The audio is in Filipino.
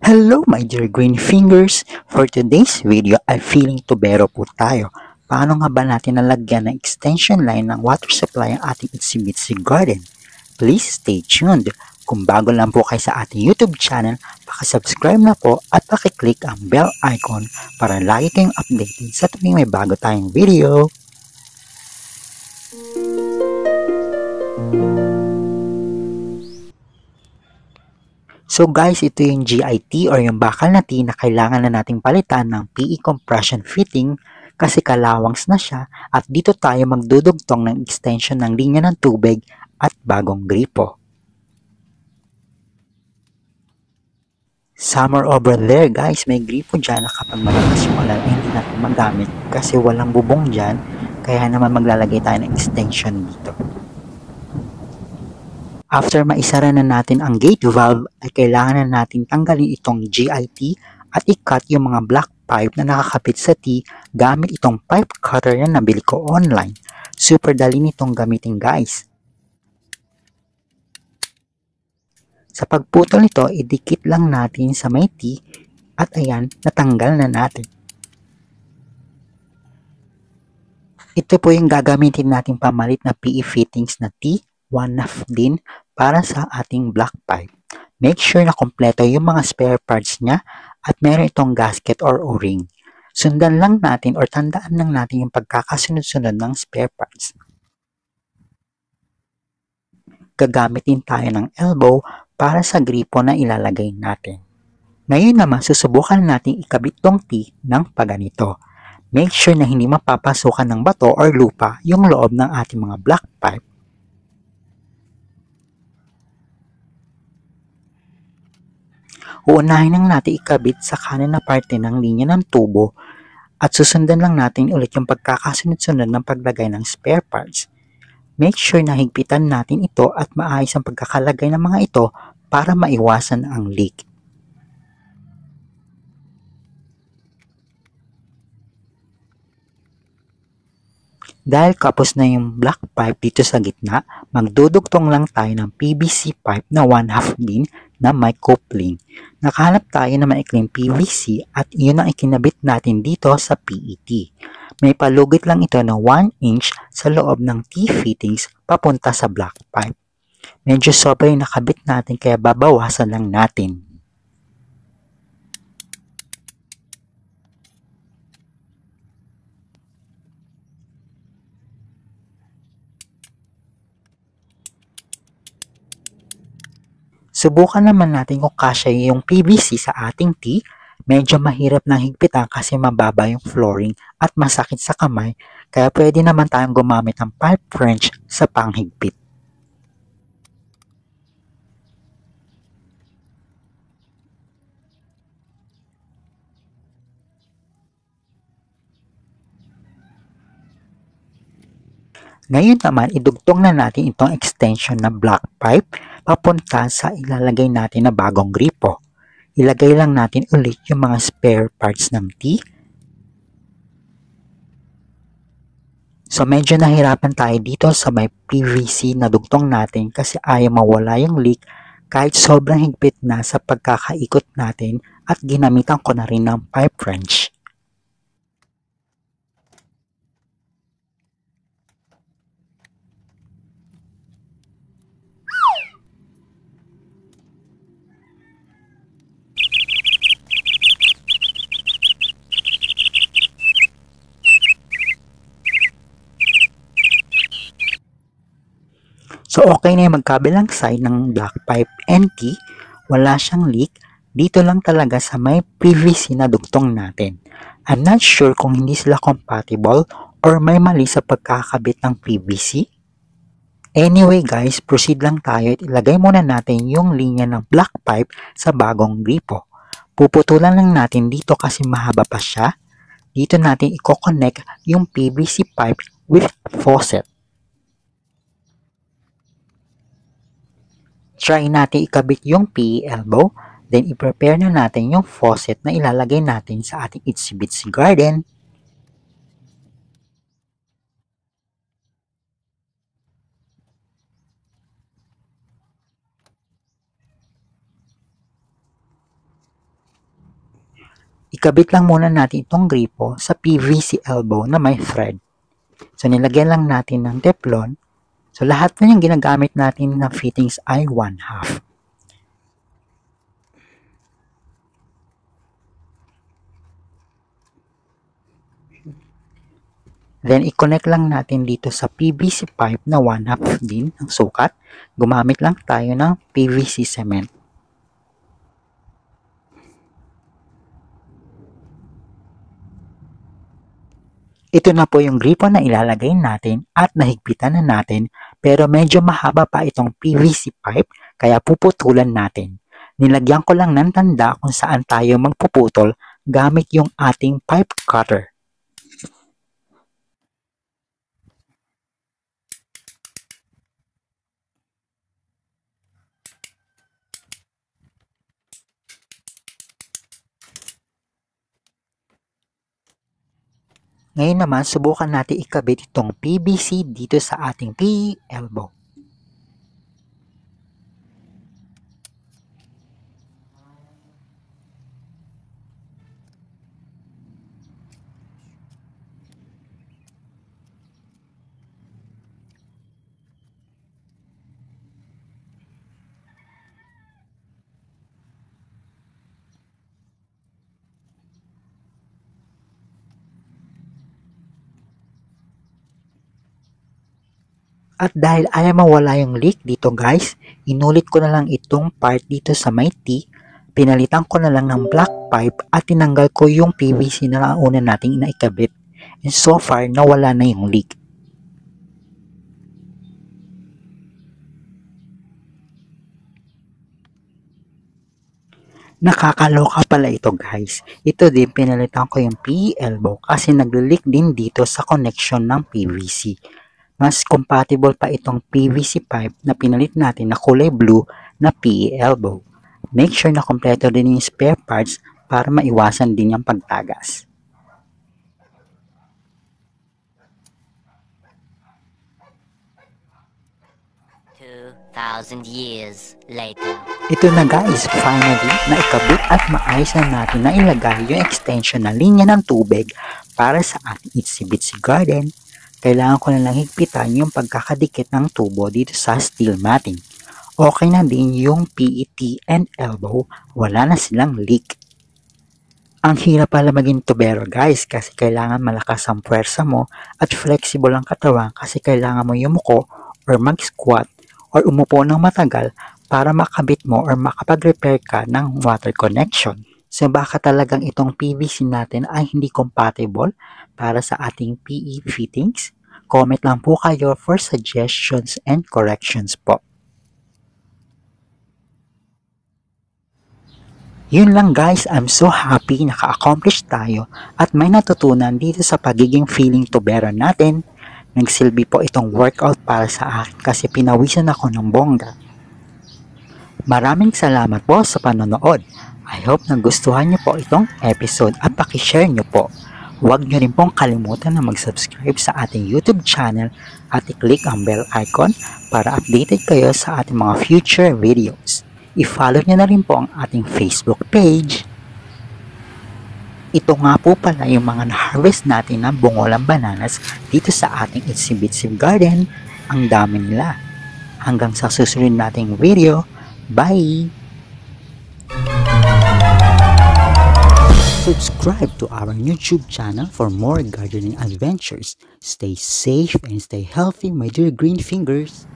Hello my dear green fingers! For today's video ay feeling tubero po tayo. Paano nga ba natin nalagyan ng extension line ng water supply ang ating Itsy Bitsy Garden? Please stay tuned. Kung bago lang po kayo sa ating YouTube channel, pakisubscribe na po at pakiclick ang bell icon para lagi kayong updated sa tuwing may bago tayong video. So guys, ito yung GIT or yung bakal na T na kailangan na nating palitan ng PE compression fitting kasi kalawangs na siya at dito tayo magdudugtong ng extension ng linya ng tubig at bagong gripo. Summer over there guys, may gripo dyan na kapag malakas yung ulan ay hindi natin magamit kasi walang bubong dyan, kaya naman maglalagay tayo ng extension dito. After maisara na natin ang gate valve, ay kailangan na natin tanggalin itong GIT at i-cut yung mga black pipe na nakakapit sa T gamit itong pipe cutter na nabili ko online. Super dali nitong gamitin guys. Sa pagputol nito, idikit lang natin sa may T at ayan, natanggal na natin. Ito po yung gagamitin natin pamalit na PE fittings na T, 1/2 din para sa ating black pipe. Make sure na kompleto yung mga spare parts niya at meron itong gasket or o-ring. Sundan lang natin or tandaan lang natin yung pagkakasunod-sunod ng spare parts. Gagamit din tayo ng elbow para sa gripo na ilalagay natin. Ngayon naman, susubukan natin ikabit tong T ng paganito. Make sure na hindi mapapasukan ng bato or lupa yung loob ng ating mga black pipe. Uunahin lang natin ikabit sa kanan na parte ng linya ng tubo at susundan lang natin ulit yung pagkakasunod-sunod ng paglagay ng spare parts. Make sure na higpitan natin ito at maayos ang pagkakalagay ng mga ito para maiwasan ang leak. Dahil kapos na yung black pipe dito sa gitna, magdudugtong lang tayo ng PVC pipe na 1/2 din na may coupling. Nakahanap tayo ng maikling PVC at iyon ang ikinabit natin dito sa PET. May palugit lang ito na 1 inch sa loob ng T-fittings papunta sa black pipe. Medyo sobra yung nakabit natin kaya babawasan lang natin. Subukan naman natin kung kasya yung PVC sa ating T. Medyo mahirap na higpitan kasi mababa yung flooring at masakit sa kamay, kaya pwede naman tayong gumamit ng pipe wrench sa panghigpit. Ngayon naman, idugtong na natin itong extension na black pipe papunta sa ilalagay natin na bagong gripo. Ilagay lang natin ulit yung mga spare parts ng T. So medyo nahirapan tayo dito sa may PVC na dugtong natin kasi ayaw mawala yung leak kahit sobrang higpit na sa pagkakaikot natin at ginamitan ko na rin ng pipe wrench. So okay na yung magkabilang side ng black pipe and T, wala siyang leak, dito lang talaga sa may PVC na dugtong natin. I'm not sure kung hindi sila compatible or may mali sa pagkakabit ng PVC. Anyway guys, proceed lang tayo at ilagay muna natin yung linya ng black pipe sa bagong gripo. Puputulan lang natin dito kasi mahaba pa siya. Dito natin i-connect yung PVC pipe with faucet. Try natin ikabit yung PE elbow, then i-prepare na natin yung faucet na ilalagay natin sa ating Itsy Bitsy Garden. Ikabit lang muna natin itong gripo sa PVC elbow na may thread. So nilagyan lang natin ng Teflon. So lahat na yung ginagamit natin na fittings ay 1/2. Then, i-connect lang natin dito sa PVC pipe na 1/2 din ng sukat. Gumamit lang tayo ng PVC cement. Ito na po yung gripo na ilalagay natin at nahigpitan na natin, pero medyo mahaba pa itong PVC pipe kaya puputulan natin. Nilagyan ko lang ng tanda kung saan tayo magpuputol gamit yung ating pipe cutter. Ngayon naman, subukan natin ikabit itong PVC dito sa ating PE elbow. At dahil ayaw mawala yung leak dito guys, inulit ko na lang itong part dito sa may T, pinalitan ko na lang ng black pipe at tinanggal ko yung PVC na nauna nating inaikabit. And so far, nawala na yung leak. Nakakaloka pala ito guys. Ito din pinalitan ko yung PE elbow kasi nag-leak din dito sa connection ng PVC. Mas compatible pa itong PVC pipe na pinalit natin na kulay blue na PE elbow. Make sure na kompleto din yung spare parts para maiwasan din yung pagtagas. Years later. Ito na guys, finally, naikabit at maayos na natin na ilagay yung extension na linya ng tubig para sa ating Itsy Bitsy Garden. Kailangan ko na lang higpitan yung pagkakadikit ng tubo dito sa steel matting. Okay na din yung PET and elbow, wala na silang leak. Ang hirap pala maging tubero guys kasi kailangan malakas ang puwersa mo at flexible ang katawan kasi kailangan mo yumuko or mag-squat or umupo ng matagal para makabit mo or makapag-repair ka ng water connection. So baka talagang itong PVC natin ay hindi compatible para sa ating PE fittings? Comment lang po kayo for suggestions and corrections po. Yun lang guys, I'm so happy naka-accomplish tayo at may natutunan dito sa pagiging feeling tubero natin. Nagsilbi po itong workout para sa akin kasi pinawisan ako ng bongga. Maraming salamat po sa panonood. I hope nagustuhan niyo po itong episode at pakishare niyo po. Huwag niyo rin pong kalimutan na mag-subscribe sa ating YouTube channel at i-click ang bell icon para updated kayo sa ating mga future videos. I-follow niyo na rin po ang ating Facebook page. Ito nga po pala yung mga na-harvest natin na bungolang bananas dito sa ating Itsy Bitsy Garden. Ang dami nila. Hanggang sa susunod nating video. Bye! Subscribe to our YouTube channel for more gardening adventures. Stay safe and stay healthy, my dear green fingers.